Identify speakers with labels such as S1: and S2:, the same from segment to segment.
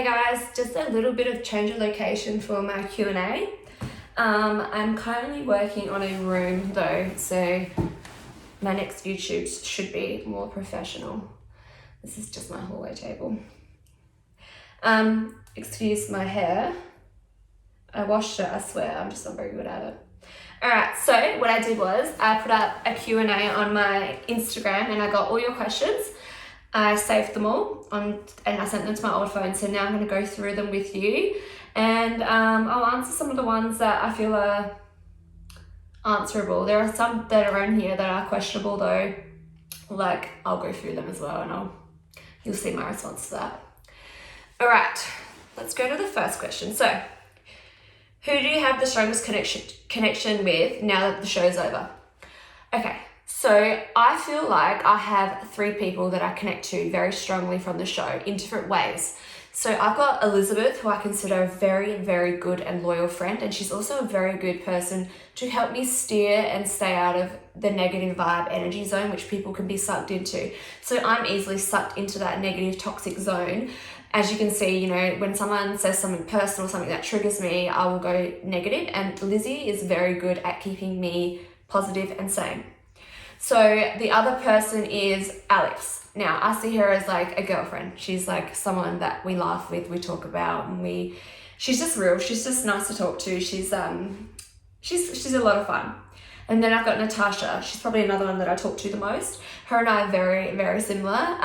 S1: Hey guys, just a little bit of change of location for my Q&A. I'm currently working on a room though, so my next YouTube should be more professional. This is just my hallway table. Excuse my hair. I washed it, I swear, I'm just not very good at it. Alright, so what I did was I put up a Q&A on my Instagram and I got all your questions. I saved them all and I sent them to my old phone, so now I'm going to go through them with you and I'll answer some of the ones that I feel are answerable. There are some that are in here that are questionable though, like I'll go through them as well and you'll see my response to that. Alright, let's go to the first question. So, who do you have the strongest connection with now that the show's over? Okay. So I feel like I have 3 people that I connect to very strongly from the show in different ways. So I've got Elizabeth, who I consider a very, very good and loyal friend, and she's also a very good person to help me steer and stay out of the negative vibe energy zone, which people can be sucked into. So I'm easily sucked into that negative toxic zone. As you can see, you know, when someone says something personal, something that triggers me, I will go negative, and Lizzie is very good at keeping me positive and sane. So the other person is Alex. Now I see her as like a girlfriend. She's like someone that we laugh with, we talk about, and she's just real. She's just nice to talk to. She's a lot of fun. And then I've got Natasha. She's probably another one that I talk to the most. Her and I are very, very similar.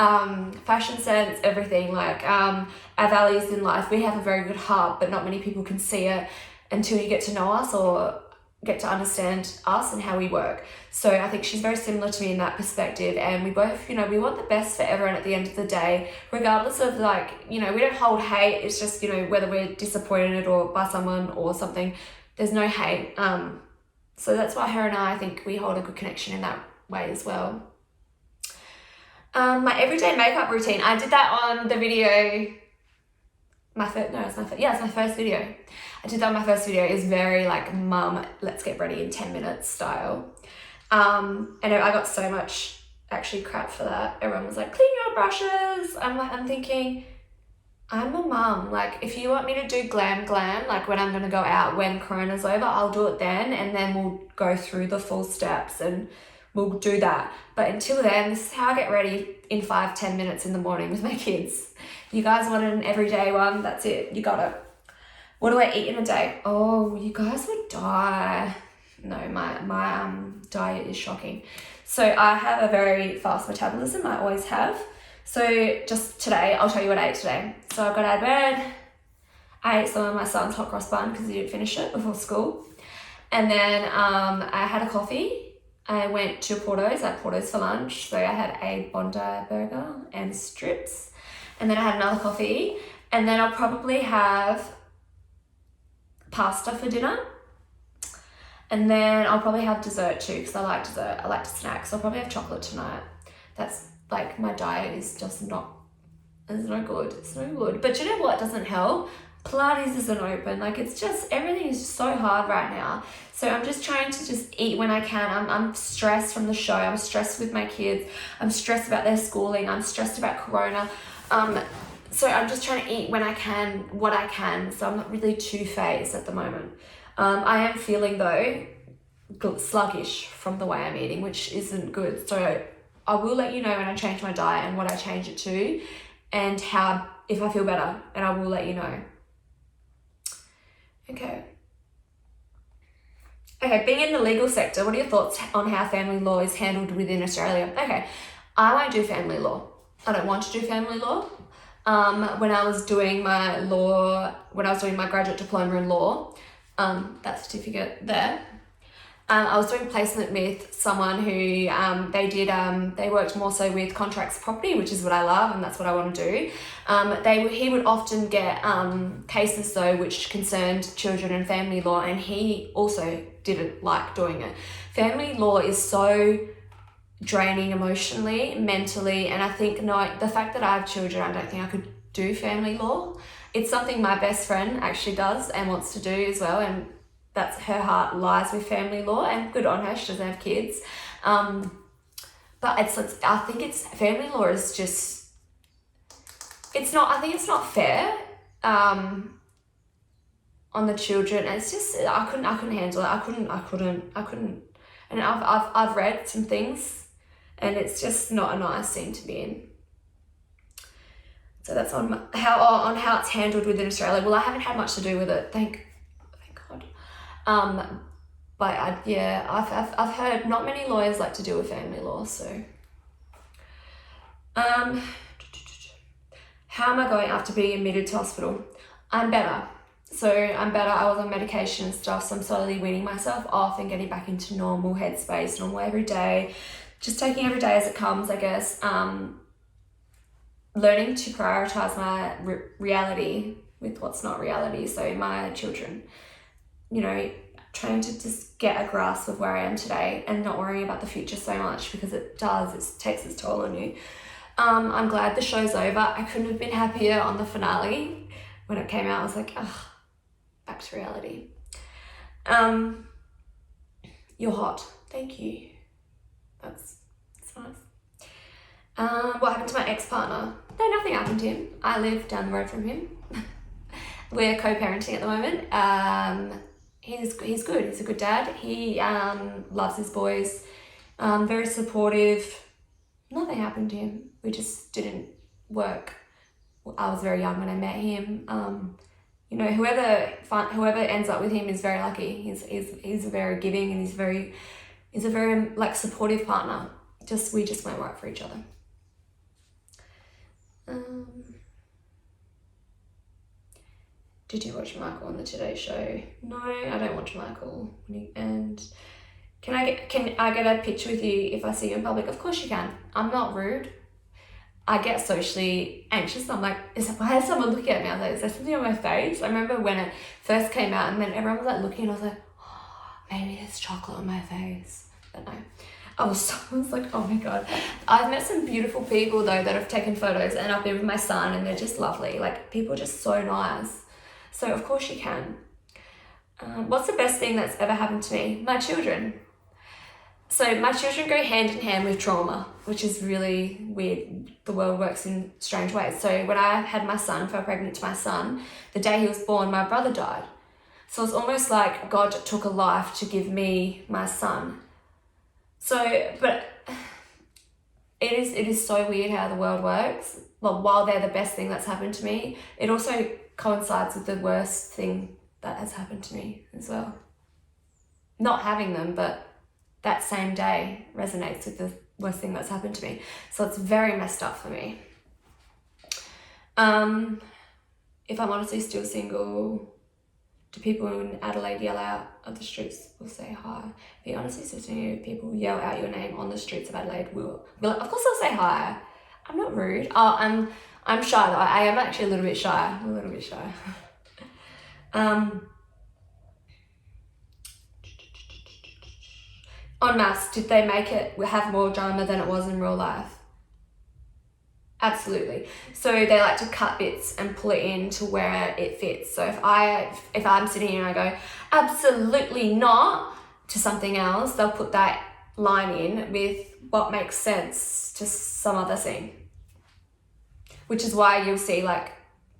S1: Fashion sense, everything. Like our values in life. We have a very good heart, but not many people can see it until you get to know us or get to understand us and how we work. So I think she's very similar to me in that perspective, and we both, you know, we want the best for everyone at the end of the day, regardless of like, you know, we don't hold hate. It's just, you know, whether we're disappointed or by someone or something, there's no hate. So that's why her and I think we hold a good connection in that way as well. My everyday makeup routine, I did that on the video, it's my first video. I did that on my first video. It was very like, mum, let's get ready in 10 minutes style. And I got so much actually crap for that. Everyone was like, clean your brushes. I'm thinking, I'm a mum. Like, if you want me to do glam, like when I'm going to go out, when Corona's over, I'll do it then. And then we'll go through the full steps and we'll do that. But until then, this is how I get ready in 5-10 minutes in the morning with my kids. You guys want an everyday one? That's it. You got it. What do I eat in a day? Oh, you guys would die. No, my diet is shocking. So I have a very fast metabolism. I always have. So just today, I'll tell you what I ate today. So I got out of bed. I ate some of my son's hot cross bun because he didn't finish it before school. And then I had a coffee. I went to Porto's. I had Porto's for lunch. So I had a Bondi burger and strips. And then I had another coffee. And then I'll probably have pasta for dinner. And then I'll probably have dessert too, because I like dessert. I like to snack. So I'll probably have chocolate tonight. That's like, my diet is just not, it's no good. It's no good. But you know what doesn't help? Pilates isn't open. Like, it's just, everything is just so hard right now. So I'm just trying to just eat when I can. I'm stressed from the show. I'm stressed with my kids. I'm stressed about their schooling. I'm stressed about Corona. So I'm just trying to eat when I can, what I can. So I'm not really too phased at the moment. I am feeling though sluggish from the way I'm eating, which isn't good. So I will let you know when I change my diet and what I change it to and how, if I feel better, and I will let you know. Okay, being in the legal sector, what are your thoughts on how family law is handled within Australia? Okay, I won't do family law. I don't want to do family law. When I was doing my graduate diploma in law, that certificate there, I was doing placement with someone who they worked more so with contracts property, which is what I love and that's what I want to do. He would often get cases though which concerned children and family law, and he also didn't like doing it. Family law is so draining emotionally, mentally, and I think the fact that I have children, I don't think I could do family law. It's something my best friend actually does and wants to do as well, and that's her heart lies with family law, and good on her, she doesn't have kids. But I think family law is just, I think it's not fair. on the children. And it's just, I couldn't handle it. I couldn't. And I've read some things, and it's just not a nice scene to be in. So that's on how it's handled within Australia. Well, I haven't had much to do with it, thank God. But I've heard not many lawyers like to deal with family law. So, how am I going after being admitted to hospital? I'm better. So I'm better. I was on medication and stuff, so I'm slowly weaning myself off and getting back into normal headspace, normal every day. Just taking every day as it comes, I guess. Learning to prioritize my reality with what's not reality. So my children, you know, trying to just get a grasp of where I am today and not worrying about the future so much, because it takes its toll on you. I'm glad the show's over. I couldn't have been happier on the finale. When it came out, I was like, back to reality. You're hot. Thank you. That's nice. What happened to my ex-partner? No, nothing happened to him. I live down the road from him. We're co-parenting at the moment. He's good. He's a good dad. He loves his boys. Very supportive. Nothing happened to him. We just didn't work. I was very young when I met him. You know, whoever ends up with him is very lucky. He's very giving, and he's a very like supportive partner. We just weren't right for each other. Did you watch Michael on the Today Show? No, I don't watch Michael. And can I get a picture with you if I see you in public? Of course you can. I'm not rude. I get socially anxious. I'm like, why is someone looking at me? I was like, is there something on my face? I remember when it first came out, and then everyone was like looking, and I was like, maybe there's chocolate on my face. But no. I was like, oh my God. I've met some beautiful people though that have taken photos, and I've been with my son, and they're just lovely. Like, people are just so nice. So of course you can. What's the best thing that's ever happened to me? My children. So my children go hand in hand with trauma, which is really weird. The world works in strange ways. So when I had my son, fell pregnant to my son, the day he was born, my brother died. So it's almost like God took a life to give me my son. So, but it is so weird how the world works. Well, while they're the best thing that's happened to me, it also coincides with the worst thing that has happened to me as well. Not having them, but that same day resonates with the worst thing that's happened to me. So it's very messed up for me. If I'm honestly still single, do people in Adelaide yell out of the streets or say hi? If you're honestly still single, people yell out your name on the streets of Adelaide, we'll be like, of course I'll say hi. I'm not rude. I'm shy though. I am actually a little bit shy. On MAFS, did they make it have more drama than it was in real life? Absolutely. So they like to cut bits and pull it in to where it fits. So if I'm sitting here and I go, absolutely not, to something else, they'll put that line in with what makes sense to some other scene. Which is why you'll see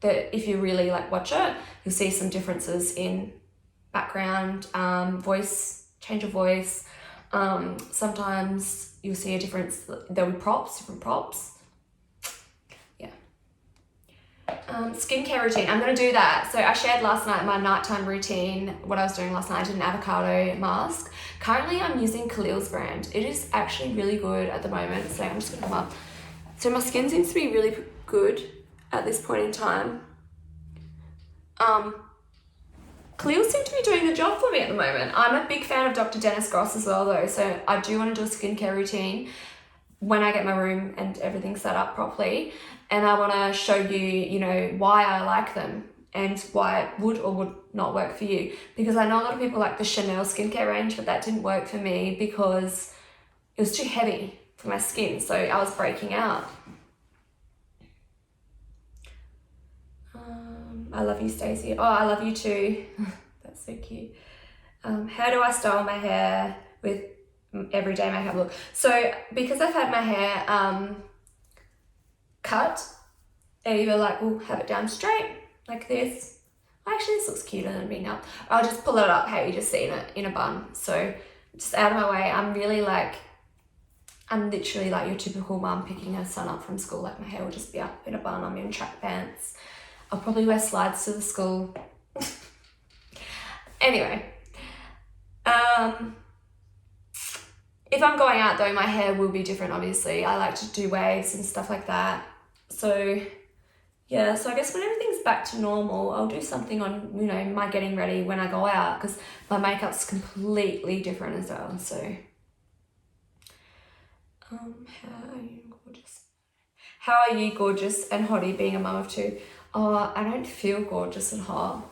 S1: if you really watch it, you'll see some differences in background, voice, change of voice. Sometimes you'll see a difference. There'll be different props. Yeah. Skincare routine. I'm going to do that. So I shared last night my nighttime routine. What I was doing last night, I did an avocado mask. Currently I'm using Khalil's brand. It is actually really good at the moment. So I'm just going to come up. So my skin seems to be really good at this point in time. Khalil seems to be doing the job for me at the moment. I'm a big fan of Dr. Dennis Gross as well though, so I do want to do a skincare routine when I get my room and everything set up properly, and I want to show you, why I like them and why it would or would not work for you. Because I know a lot of people like the Chanel skincare range, but that didn't work for me because it was too heavy for my skin, so I was breaking out. I love you, Stacey. Oh, I love you too. That's so cute. How do I style my hair with everyday makeup look? So because I've had my hair cut, I either will have it down straight like this. Actually, this looks cuter than being up. I'll just pull it up how you just seen it in a bun. So just out of my way. I'm literally like your typical mum picking her son up from school. Like my hair will just be up in a bun. I'm in track pants. I'll probably wear slides to the school. Anyway, if I'm going out though, my hair will be different, obviously. I like to do waves and stuff like that. So yeah, so I guess when everything's back to normal, I'll do something on, you know, my getting ready when I go out, because my makeup's completely different as well. So, how are you gorgeous? How are you gorgeous and hottie being a mum of two? Oh, I don't feel gorgeous and hot.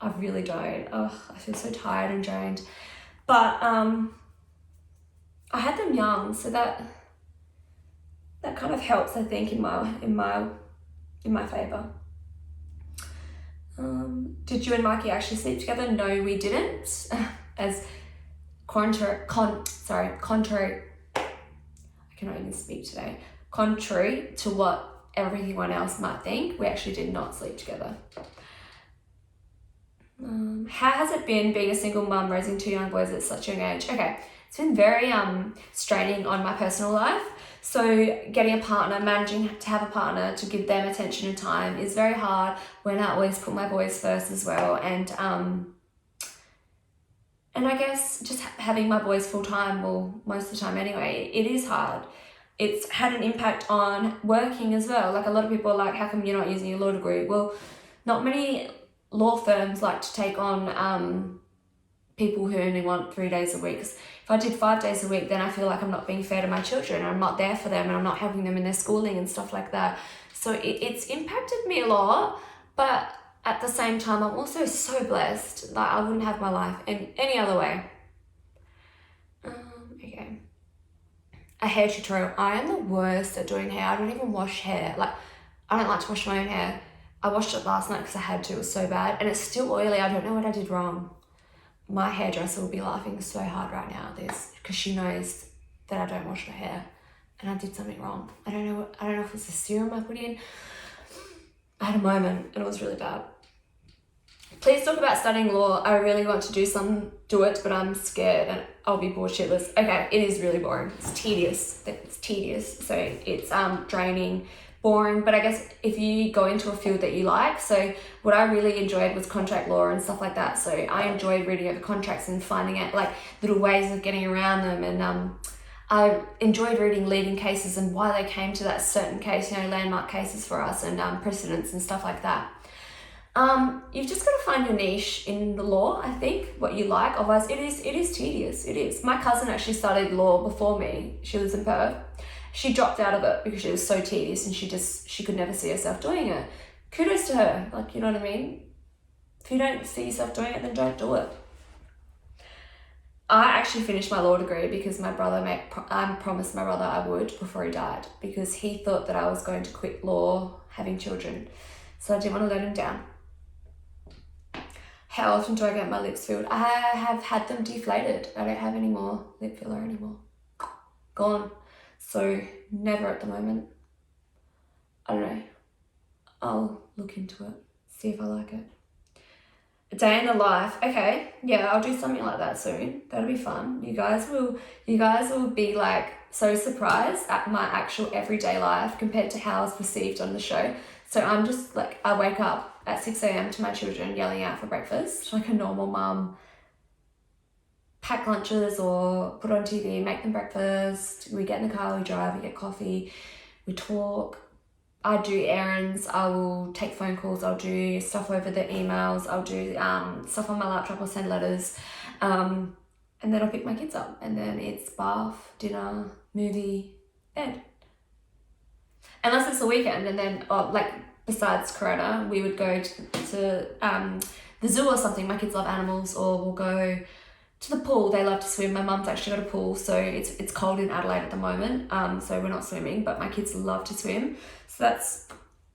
S1: I really don't. Oh, I feel so tired and drained. But I had them young, so that kind of helps, I think, in my favour. Did you and Mikey actually sleep together? No, we didn't. As contrary, I cannot even speak today. Contrary to what everyone else might think, we actually did not sleep together. How has it been being a single mum raising two young boys at such a young age? Okay, it's been very straining on my personal life. So getting a partner, managing to have a partner to give them attention and time is very hard when I always put my boys first as well. And I guess just having my boys full time, well, most of the time anyway, it is hard. It's had an impact on working as well. Like a lot of people are like, how come you're not using your law degree? Well, not many law firms like to take on people who only want 3 days a week. If I did 5 days a week, then I feel like I'm not being fair to my children, and I'm not there for them, and I'm not helping them in their schooling and stuff like that. So it's impacted me a lot, but at the same time, I'm also so blessed. Like I wouldn't have my life in any other way. Okay. A hair tutorial. I am the worst at doing hair. I don't even wash hair. Like I don't like to wash my own hair. I washed it last night because I had to. It was so bad, and it's still oily. I don't know what I did wrong. My hairdresser will be laughing so hard right now at this because she knows that I don't wash my hair and I did something wrong. I don't know if it was the serum I put in. I had a moment and it was really bad. Please talk about studying law. I really want to do it, but I'm scared and I'll be bored shitless. Okay, it is really boring. It's tedious. So it's draining, boring, but I guess if you go into a field that you like, so what I really enjoyed was contract law and stuff like that. So I enjoyed reading over contracts and finding out like little ways of getting around them, and I enjoyed reading leading cases and why they came to that certain case, you know, landmark cases for us and precedents and stuff like that. You've just got to find your niche in the law, I think, what you like. Otherwise it is tedious. It is. My cousin actually studied law before me. She lives in Perth. She dropped out of it because it was so tedious and she could never see herself doing it. Kudos to her, like, you know what I mean? If you don't see yourself doing it, then don't do it. I actually finished my law degree because my brother promised my brother I would before he died, because he thought that I was going to quit law having children. So I didn't want to let him down. How often do I get my lips filled? I have had them deflated. I don't have any more lip filler anymore. Gone. So never at the moment. I don't know. I'll look into it, see if I like it. A day in the life. Okay, yeah, I'll do something like that soon. That'll be fun. You guys will be like so surprised at my actual everyday life compared to how I was perceived on the show. So I'm just like, I wake up at 6 a.m. to my children yelling out for breakfast, like a normal mum. Pack lunches or put on TV, make them breakfast. We get in the car, we drive, we get coffee, we talk. I do errands, I will take phone calls, I'll do stuff over the emails, I'll do stuff on my laptop, I'll send letters. And then I'll pick my kids up, and then it's bath, dinner, movie, bed. Unless it's the weekend, and then like besides Corona, we would go to the zoo or something. My kids love animals, or we'll go to the pool. They love to swim. My mum's actually got a pool, so it's cold in Adelaide at the moment, so we're not swimming, but my kids love to swim. So that's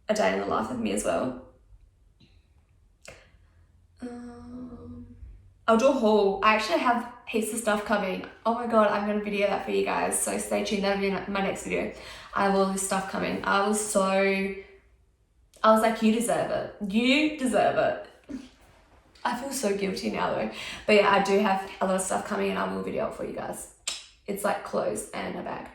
S1: a day in the life of me as well. I'll do a haul. I actually have heaps of stuff coming. Oh my god, I'm going to video that for you guys, so stay tuned. That'll be my next video. I have all this stuff coming. I was so I was like, you deserve it. You deserve it. I feel so guilty now though. But yeah, I do have a lot of stuff coming and I will video it for you guys. It's like clothes and a bag.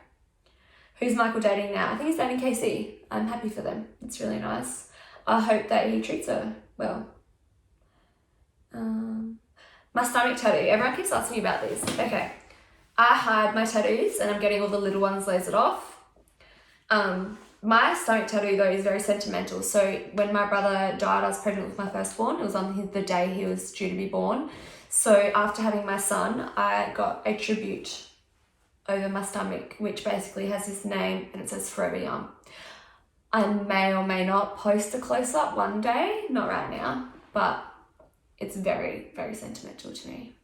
S1: Who's Michael dating now? I think he's dating Casey. I'm happy for them. It's really nice. I hope that he treats her well. My stomach tattoo. Everyone keeps asking me about these. Okay. I hide my tattoos and I'm getting all the little ones lasered off. My stomach tattoo though is very sentimental. So when my brother died, I was pregnant with my firstborn. It was on the day he was due to be born. So after having my son, I got a tribute over my stomach, which basically has his name and it says Forever Young. I may or may not post a close-up one day, not right now, but it's very, very sentimental to me.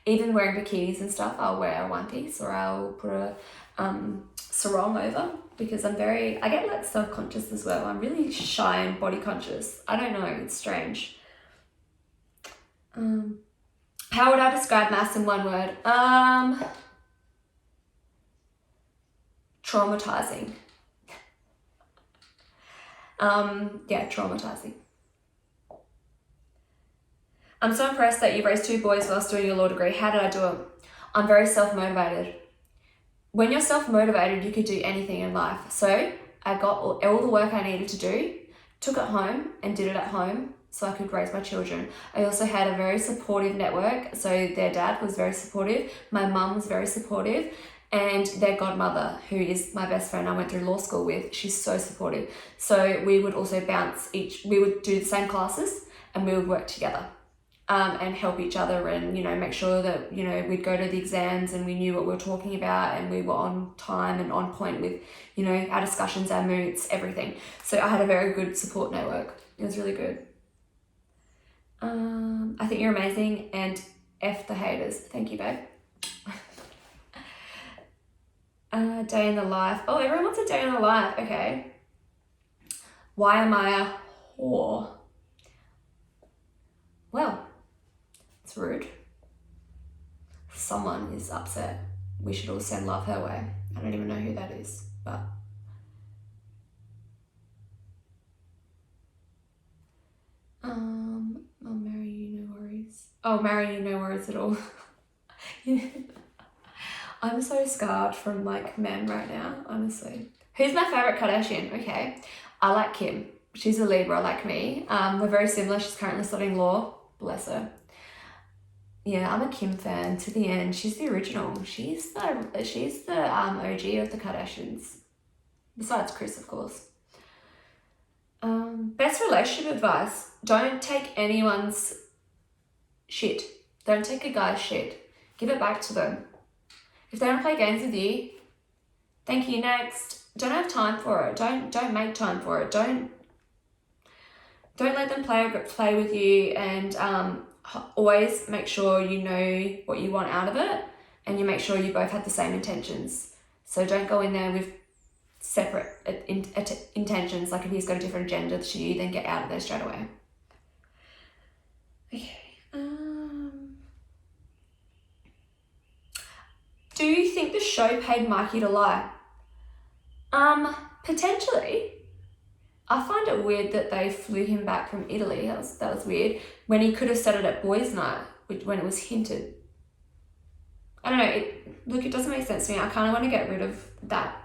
S1: Even wearing bikinis and stuff, I'll wear a one piece or I'll put a sarong over because I get like self-conscious as well. I'm really shy and body conscious. I don't know, it's strange. How would I describe MAFS in one word? Traumatizing. Yeah, traumatizing. I'm so impressed that you raised 2 boys whilst doing your law degree. How did I do it? I'm very self-motivated. When you're self-motivated, you could do anything in life. So I got all the work I needed to do, took it home and did it at home so I could raise my children. I also had a very supportive network. So their dad was very supportive. My mum was very supportive. And their godmother, who is my best friend I went through law school with, she's so supportive. So we would also we would do the same classes and we would work together. And help each other and, make sure that, we'd go to the exams and we knew what we were talking about and we were on time and on point with, our discussions, our moods, everything. So I had a very good support network. It was really good. I think you're amazing and F the haters. Thank you, babe. Day in the life. Oh, everyone wants a day in the life. Okay. Why am I a whore? Well, it's rude. Someone is upset. We should all send love her way. I don't even know who that is, but I'll marry you, no worries. I'll marry you, no worries at all. I'm so scarred from men right now, honestly. Who's my favorite Kardashian? Okay, I like Kim. She's a Libra like me. We're very similar. She's currently studying law. Bless her. Yeah, I'm a Kim fan to the end. She's the original. She's the OG of the Kardashians. Besides Kris, of course. Best relationship advice. Don't take anyone's shit. Don't take a guy's shit. Give it back to them. If they don't play games with you, thank you, next. Don't have time for it. Don't make time for it. Don't let them play with you, and always make sure you know what you want out of it and you make sure you both have the same intentions. So don't go in there with separate intentions. Like if he's got a different agenda to you, then get out of there straight away. Okay. Do you think the show paid Mikey to lie? Potentially. I find it weird that they flew him back from Italy. That was weird. When he could have said it at boys' night, when it was hinted. I don't know. It doesn't make sense to me. I kind of want to get rid of that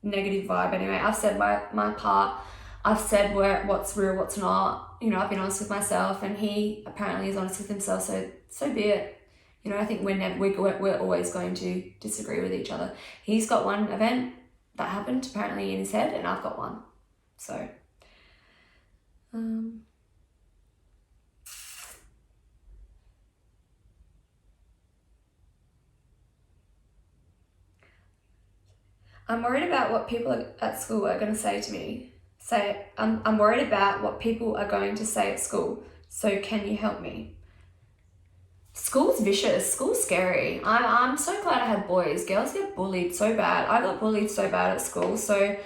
S1: negative vibe anyway. I've said my part. I've said what's real, what's not. I've been honest with myself, and he apparently is honest with himself. So be it. I think we're always going to disagree with each other. He's got one event that happened apparently in his head, and I've got one. So. I'm worried about what people at school are going to say to me. I'm worried about what people are going to say at school. So can you help me? School's vicious. School's scary. I'm so glad I had boys. Girls get bullied so bad. I got bullied so bad at school. So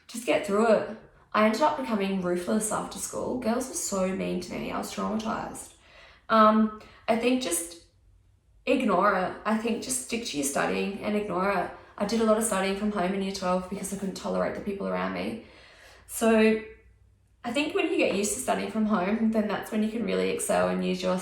S1: just get through it. I ended up becoming ruthless after school. Girls were so mean to me. I was traumatized. I think just ignore it. I think just stick to your studying and ignore it. I did a lot of studying from home in year 12 because I couldn't tolerate the people around me. So I think when you get used to studying from home, then that's when you can really excel and use your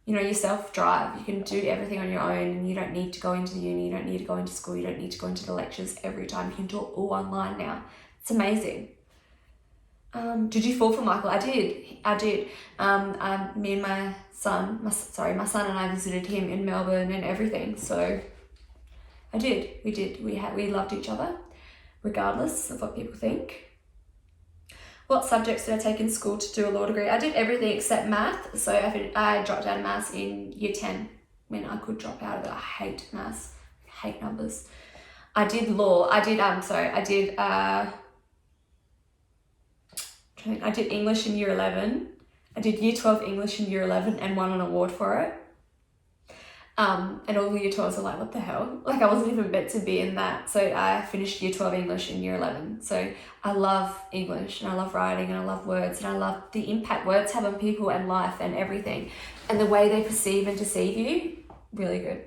S1: your self-drive. You can do everything on your own, and you don't need to go into uni, you don't need to go into school, you don't need to go into the lectures every time. You can do it all online now. It's amazing. Did you fall for Michael? I did. Me and my son and I visited him in Melbourne and everything. So I did. We loved each other, regardless of what people think. What subjects did I take in school to do a law degree? I did everything except math. So I dropped out of maths in year 10 when I could drop out of it. I hate maths. I hate numbers. I did law. I did English in year 11. I did year 12 English in year 11 and won an award for it. And all the year 12s are like, what the hell? Like, I wasn't even meant to be in that. So I finished year 12 English in year 11. So I love English, and I love writing, and I love words, and I love the impact words have on people and life and everything. And the way they perceive and deceive you, really good.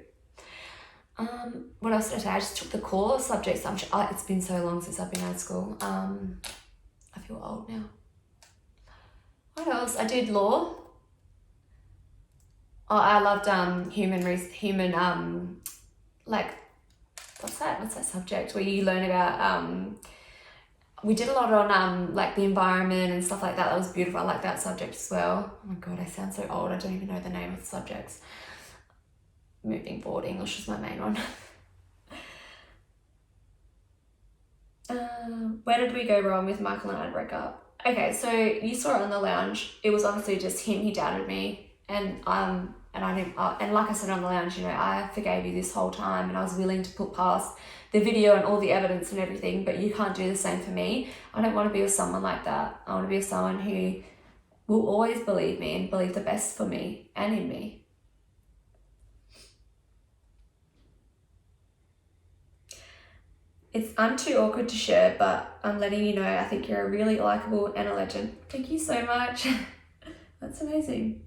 S1: What else did I say? I just took the core subjects. It's been so long since I've been out of school. I feel old now. What else? I did law. Oh, I loved what's that subject where you learn about we did a lot on like the environment and stuff like that. That was beautiful. I like that subject as well. Oh my god, I sound so old. I don't even know the name of the subjects. Moving forward, English is my main one. Where did we go wrong with Michael and I broke up? Okay, so you saw it on the lounge. It was honestly just him. He doubted me, and like I said on the lounge, I forgave you this whole time, and I was willing to put past the video and all the evidence and everything. But you can't do the same for me. I don't want to be with someone like that. I want to be with someone who will always believe me and believe the best for me and in me. I'm too awkward to share, but I'm letting you know I think you're really likable and a legend. Thank you so much. That's amazing.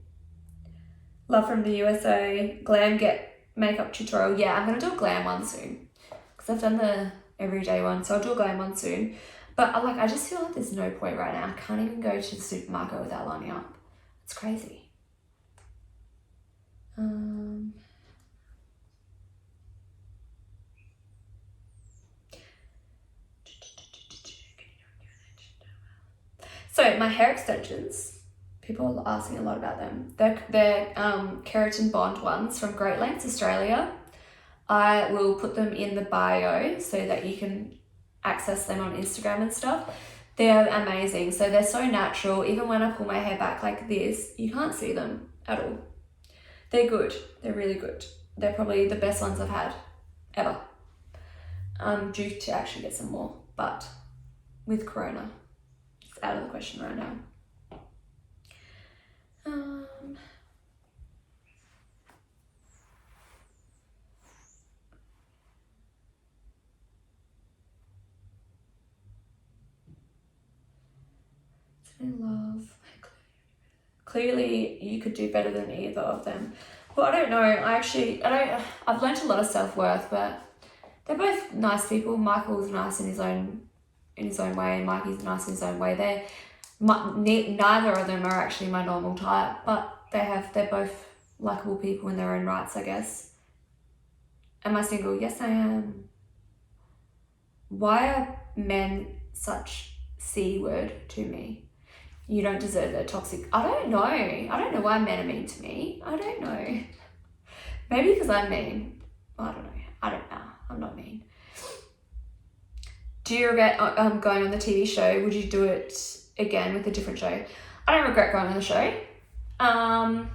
S1: Love from the USA. Glam get makeup tutorial. Yeah, I'm going to do a glam one soon, because I've done the everyday one, so I'll do a glam one soon. But I just feel like there's no point right now. I can't even go to the supermarket without lining up. It's crazy. So my hair extensions, people are asking a lot about them. They're keratin bond ones from Great Lengths, Australia. I will put them in the bio so that you can access them on Instagram and stuff. They're amazing. So they're so natural. Even when I pull my hair back like this, you can't see them at all. They're good. They're really good. They're probably the best ones I've had ever. I'm due to actually get some more, but with Corona, it's out of the question right now. Love. Clearly you could do better than either of them. Well, I don't know. I've learned a lot of self-worth, but they're both nice people. Michael's nice in his own way, and Mikey's nice in his own way. Neither of them are actually my normal type, but they're both likable people in their own rights, I guess. Am I single? Yes, I am. Why are men such C word to me? You don't deserve that toxic. I don't know. I don't know why men are mean to me. I don't know. Maybe because I'm mean. I don't know. I'm not mean. Do you regret going on the TV show? Would you do it again with a different show? I don't regret going on the show. I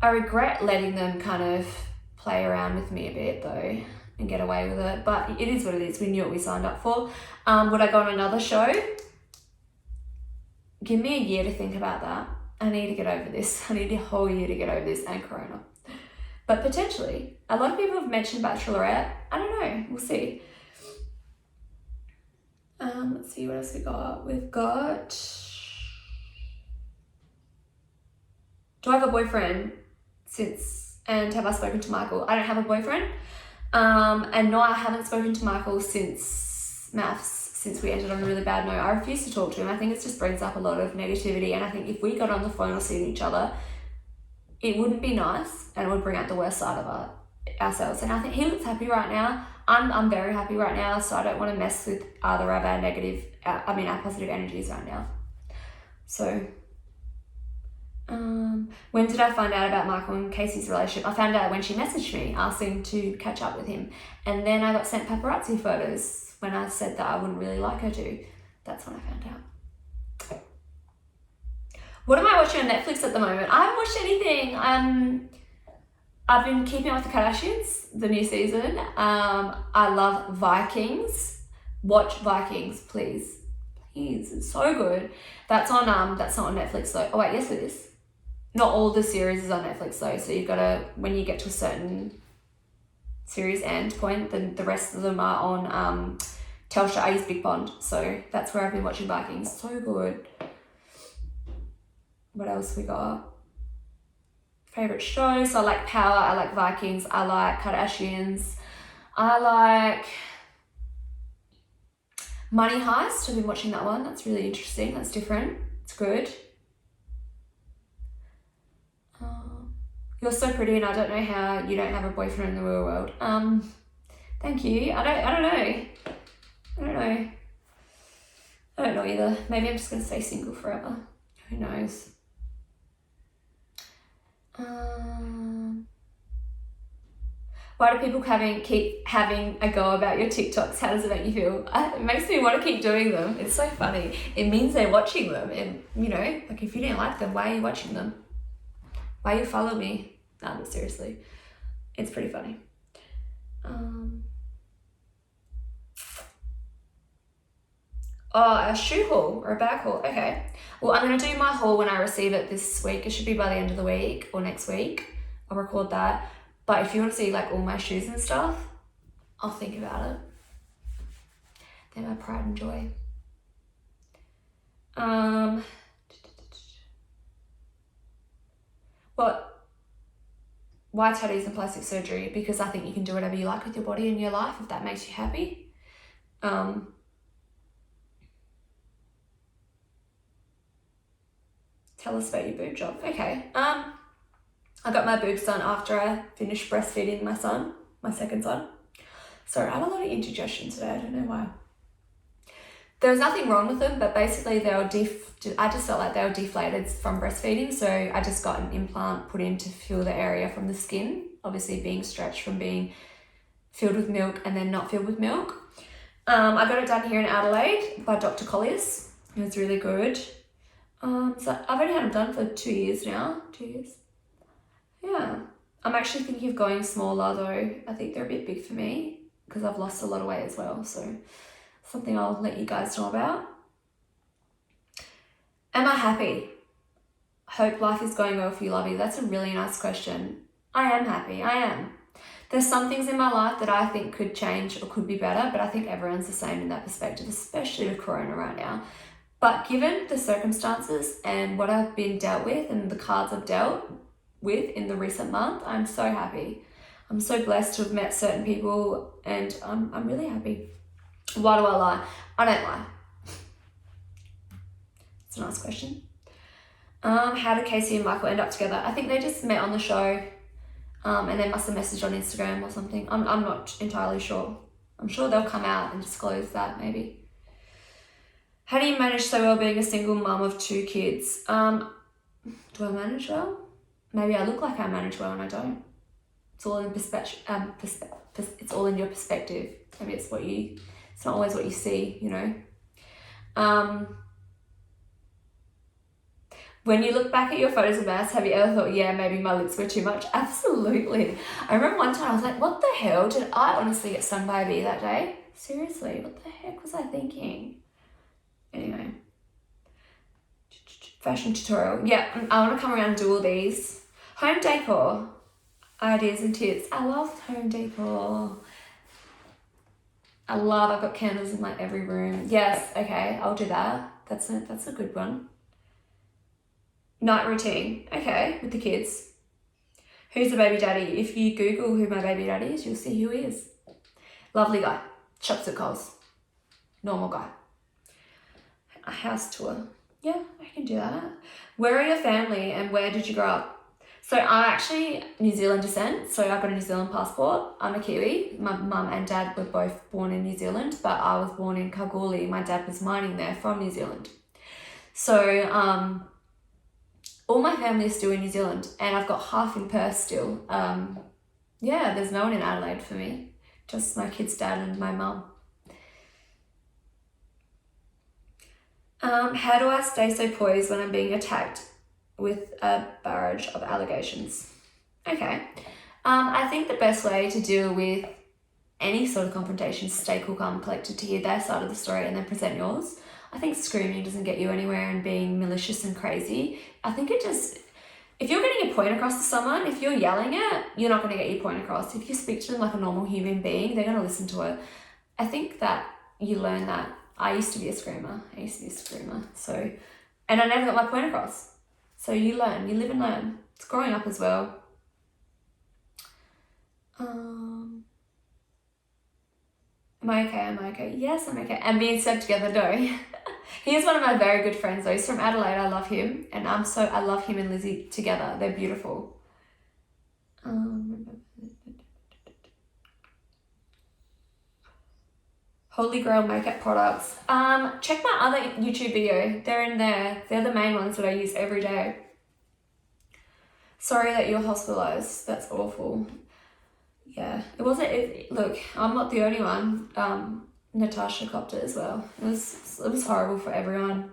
S1: regret letting them kind of play around with me a bit though and get away with it. But it is what it is. We knew what we signed up for. Would I go on another show? Give me a year to think about that. I need to get over this. I need a whole year to get over this and Corona. But potentially. A lot of people have mentioned Bachelorette. I don't know. We'll see. Let's see what else we got. We've got... Do I have a boyfriend and have I spoken to Michael? I don't have a boyfriend. And no, I haven't spoken to Michael since MAFS. since we ended on a really bad note. I refuse to talk to him. I think it just brings up a lot of negativity, and I think if we got on the phone or seen each other, it wouldn't be nice, and it would bring out the worst side of ourselves. And I think he looks happy right now. I'm very happy right now, so I don't want to mess with either of our positive energies right now. So, when did I find out about Michael and Casey's relationship? I found out when she messaged me asking to catch up with him. And then I got sent paparazzi photos when I said that I wouldn't really like her to. That's when I found out. What am I watching on Netflix at the moment? I haven't watched anything. I've been keeping up with the Kardashians, the new season. I love Vikings. Watch Vikings, please. Please, it's so good. That's not on Netflix though. Oh wait, yes it is. Not all the series is on Netflix though, so you've got to, when you get to a certain series end point, then the rest of them are on Telstra. I use Big Pond, so that's where I've been watching Vikings. So good. What else we got? Favorite shows? I like Power, I like Vikings, I like Kardashians, I like Money Heist. I've been watching that one. That's really interesting. That's different. It's good. You're so pretty, and I don't know how you don't have a boyfriend in the real world. Thank you. I don't know either. Maybe I'm just gonna stay single forever. Who knows? Why do people keep having a go about your TikToks? How does it make you feel? It makes me want to keep doing them. It's so funny. It means they're watching them, and like if you didn't like them, why are you watching them? Why you follow me? No, but seriously, it's pretty funny. A shoe haul or a bag haul. Okay. Well, I'm going to do my haul when I receive it this week. It should be by the end of the week or next week. I'll record that. But if you want to see like all my shoes and stuff, I'll think about it. They're my pride and joy. Why tattoos and plastic surgery? Because I think you can do whatever you like with your body and your life if that makes you happy. Tell us about your boob job. Okay. I got my boobs done after I finished breastfeeding my second son. Sorry, I have a lot of indigestion today. I don't know why. There was nothing wrong with them, but basically I just felt like they were deflated from breastfeeding, so I just got an implant put in to fill the area from the skin, obviously being stretched from being filled with milk and then not filled with milk. I got it done here in Adelaide by Dr. Colliers. It was really good. So I've only had them done for 2 years now. 2 years. Yeah. I'm actually thinking of going smaller though. I think they're a bit big for me because I've lost a lot of weight as well, so something I'll let you guys know about. Am I happy? Hope life is going well for you, lovey. That's a really nice question. I am happy. I am. There's some things in my life that I think could change or could be better, but I think everyone's the same in that perspective, especially with Corona right now. But given the circumstances and what I've been dealt with and the cards I've dealt with in the recent month, I'm so happy. I'm so blessed to have met certain people, and I'm really happy. Why do I lie? I don't lie. It's a nice question. How did Casey and Michael end up together? I think they just met on the show, and they must have messaged on Instagram or something. I'm not entirely sure. I'm sure they'll come out and disclose that maybe. How do you manage so well being a single mum of 2 kids? Do I manage well? Maybe I look like I manage well and I don't. It's all in perspective. It's all in your perspective. Maybe it's not always what you see, When you look back at your photos of MAFS, have you ever thought, yeah, maybe my lips were too much? Absolutely. I remember one time I was like, what the hell? Did I honestly get stung by a bee that day? Seriously, what the heck was I thinking? Anyway. Fashion tutorial. Yeah, I want to come around and do all these. Home decor. Ideas and tips. I love home decor. I've got candles in like every room. Yes, okay, I'll do that. That's a good one. Night routine. Okay, with the kids. Who's the baby daddy? If you Google who my baby daddy is, you'll see who he is. Lovely guy. Shops at Coles. normal guy. A house tour. Yeah, I can do that. Where are your family and where did you grow up? So I'm actually New Zealand descent, so I've got a New Zealand passport. I'm a Kiwi. My mum and dad were both born in New Zealand, but I was born in Kalgoorlie. My dad was mining there from New Zealand. So all my family is still in New Zealand, and I've got half in Perth still. Yeah, there's no one in Adelaide for me, just my kid's dad and my mum. How do I stay so poised when I'm being attacked with a barrage of allegations? Okay. I think the best way to deal with any sort of confrontation is stay cool, calm, and collected to hear their side of the story and then present yours. I think screaming doesn't get you anywhere and being malicious and crazy. I think it just, if you're getting your point across to someone, if you're yelling it, you're not going to get your point across. If you speak to them like a normal human being, they're going to listen to it. I think that you learn that. I used to be a screamer. So, and I never got my point across. So you learn, you live and learn. It's growing up as well. Am I okay? Yes, I'm okay. And me and Seb together, no. He is one of my very good friends though. He's from Adelaide. I love him. And I love him and Lizzie together. They're beautiful. Holy Grail makeup products. Check my other YouTube video. They're in there. They're the main ones that I use every day. Sorry that you're hospitalized. That's awful. Yeah, it wasn't. Look, I'm not the only one. Natasha copped it as well. It was horrible for everyone.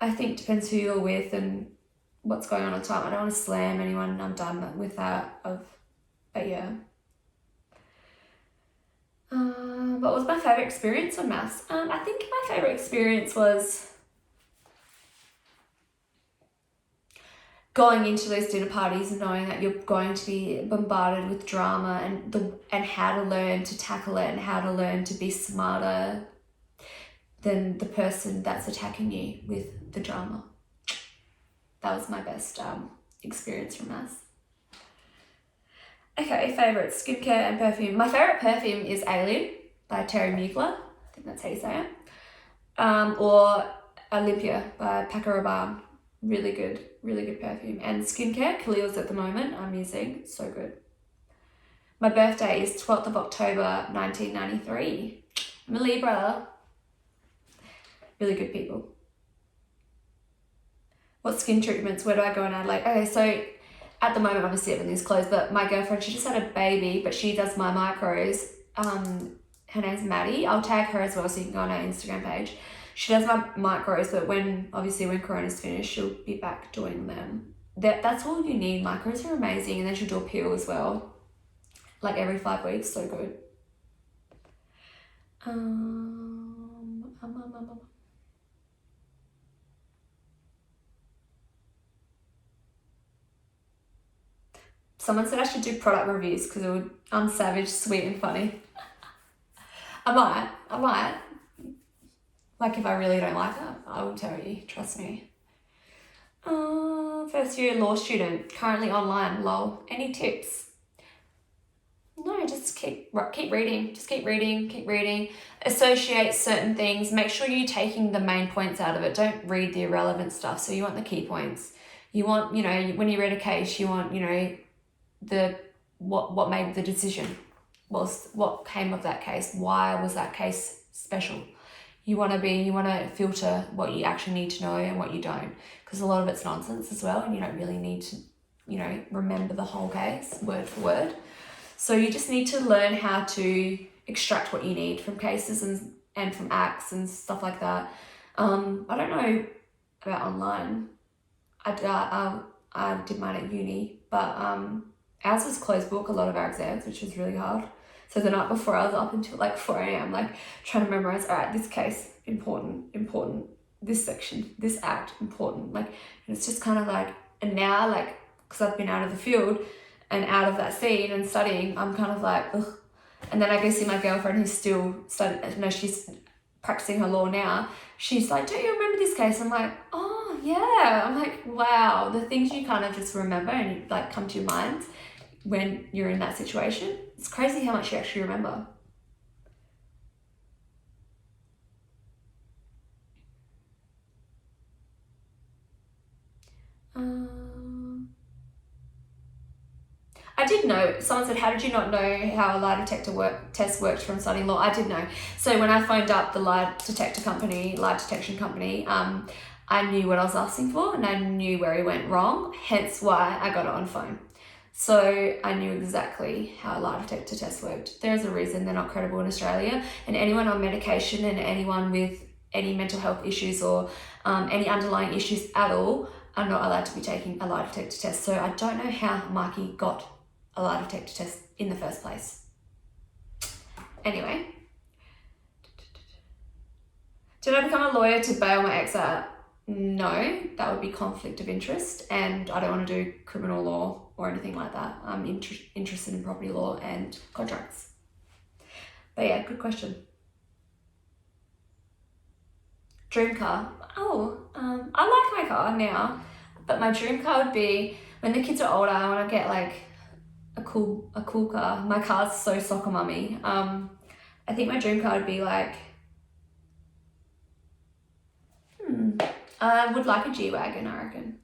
S1: I think it depends who you're with and what's going on at the time. I don't want to slam anyone. I'm done with that. But yeah. What was my favourite experience on MAFS? I think my favourite experience was going into those dinner parties and knowing that you're going to be bombarded with drama and how to learn to tackle it and how to learn to be smarter than the person that's attacking you with the drama. That was my best experience from MAFS. Okay, favourites, skincare and perfume. My favourite perfume is Alien by Terry Mugler. I think that's how you say it. Or Olympia by Paco Rabanne. Really good perfume. And skincare, Khalil's at the moment, I'm using. So good. My birthday is 12th of October, 1993. I'm a Libra. Really good people. What skin treatments? Where do I go in Adelaide? Okay, so at the moment, obviously everything's closed, but my girlfriend, she just had a baby, but she does my micros. Her name's Maddie. I'll tag her as well so you can go on our Instagram page. She does my micros, but when Corona's finished, she'll be back doing them. That's all you need. Micros are amazing, and then she'll do a peel as well, like every 5 weeks. So good. Someone said I should do product reviews because I'm savage, sweet, and funny. I might. Like if I really don't like it, I will tell you, trust me. First year law student, currently online, lol. Any tips? No, just keep reading. Just keep reading. Associate certain things. Make sure you're taking the main points out of it. Don't read the irrelevant stuff. So you want the key points. You want, when you read a case, you want, what made the decision. What came of that case. Why was that case special? You want to filter what you actually need to know and what you don't, because a lot of it's nonsense as well, and you don't really need to, remember the whole case word for word. So you just need to learn how to extract what you need from cases and from acts and stuff like that. I don't know about online. I did mine at uni, but ours was closed book, a lot of our exams, which was really hard. So the night before, I was up until like 4 a.m, like trying to memorize, all right, this case, important, this section, this act, important. Like, and it's just kind of like, and now, like, because I've been out of the field and out of that scene and studying, I'm kind of like, ugh. And then I go see my girlfriend who's still studying, she's practicing her law now. She's like, don't you remember this case? I'm like, oh yeah. I'm like, wow, the things you kind of just remember and like come to your mind when you're in that situation. It's crazy how much you actually remember. I did know. Someone said, how did you not know how a lie detector test worked from studying law? I did know. So when I phoned up the lie detection company, I knew what I was asking for and I knew where he went wrong, hence why I got it on phone. So I knew exactly how a lie detector test worked. There's a reason they're not credible in Australia, and anyone on medication and anyone with any mental health issues or any underlying issues at all are not allowed to be taking a lie detector test. So I don't know how Mikey got a lie detector test in the first place. Anyway, did I become a lawyer to bail my ex out? No, that would be conflict of interest, and I don't want to do criminal law or anything like that. I'm interested in property law and contracts. But yeah, good question. Dream car. I like my car now, but my dream car would be, when the kids are older, I want to get like a cool car. My car's so soccer mummy. I think my dream car would be like, I would like a G-Wagon, I reckon.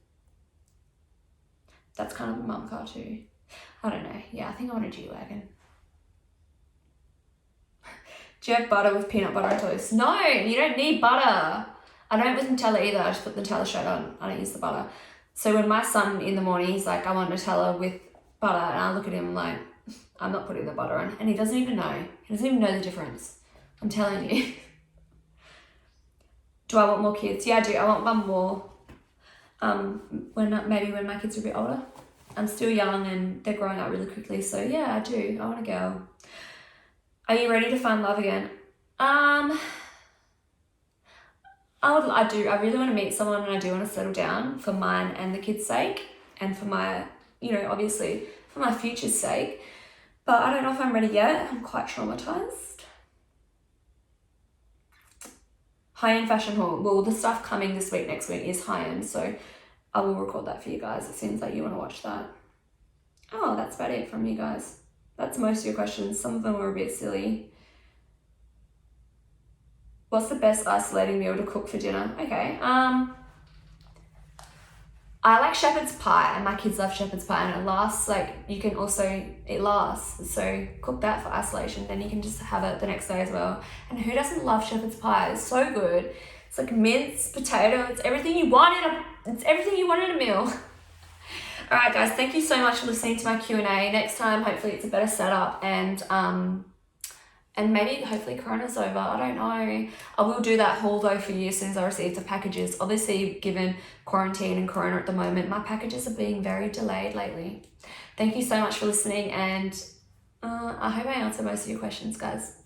S1: That's kind of a mum car too. I don't know. Yeah, I think I want a G-Wagon. Do you have butter with peanut butter and toast? No, you don't need butter. I don't with Nutella either. I just put the Nutella straight on. I don't use the butter. So when my son in the morning, he's like, I want Nutella with butter, and I look at him like, I'm not putting the butter on. And he doesn't even know. He doesn't even know the difference. I'm telling you. Do I want more kids? Yeah, I do. I want one more. Maybe when my kids are a bit older. I'm still young and they're growing up really quickly. So yeah, I do. I want a girl. Are you ready to find love again? I do. I really want to meet someone, and I do want to settle down for mine and the kids' sake, and for my, obviously for my future's sake. But I don't know if I'm ready yet. I'm quite traumatized. High-end fashion haul. Well, the stuff coming this week, next week is high-end, so I will record that for you guys. It seems like you want to watch that. Oh, that's about it from you guys. That's most of your questions. Some of them were a bit silly. What's the best isolating meal to cook for dinner? Okay. I like shepherd's pie, and my kids love shepherd's pie, and it lasts, it lasts. So cook that for isolation, then you can just have it the next day as well. And who doesn't love shepherd's pie? It's so good. It's like mince, potato, it's everything you want in a meal. All right, guys, thank you so much for listening to my Q&A. Next time, hopefully it's a better setup, and maybe hopefully Corona's over. I don't know. I will do that haul though for you as soon as I receive the packages. Obviously, given quarantine and Corona at the moment, my packages are being very delayed lately. Thank you so much for listening, and I hope I answered most of your questions, guys.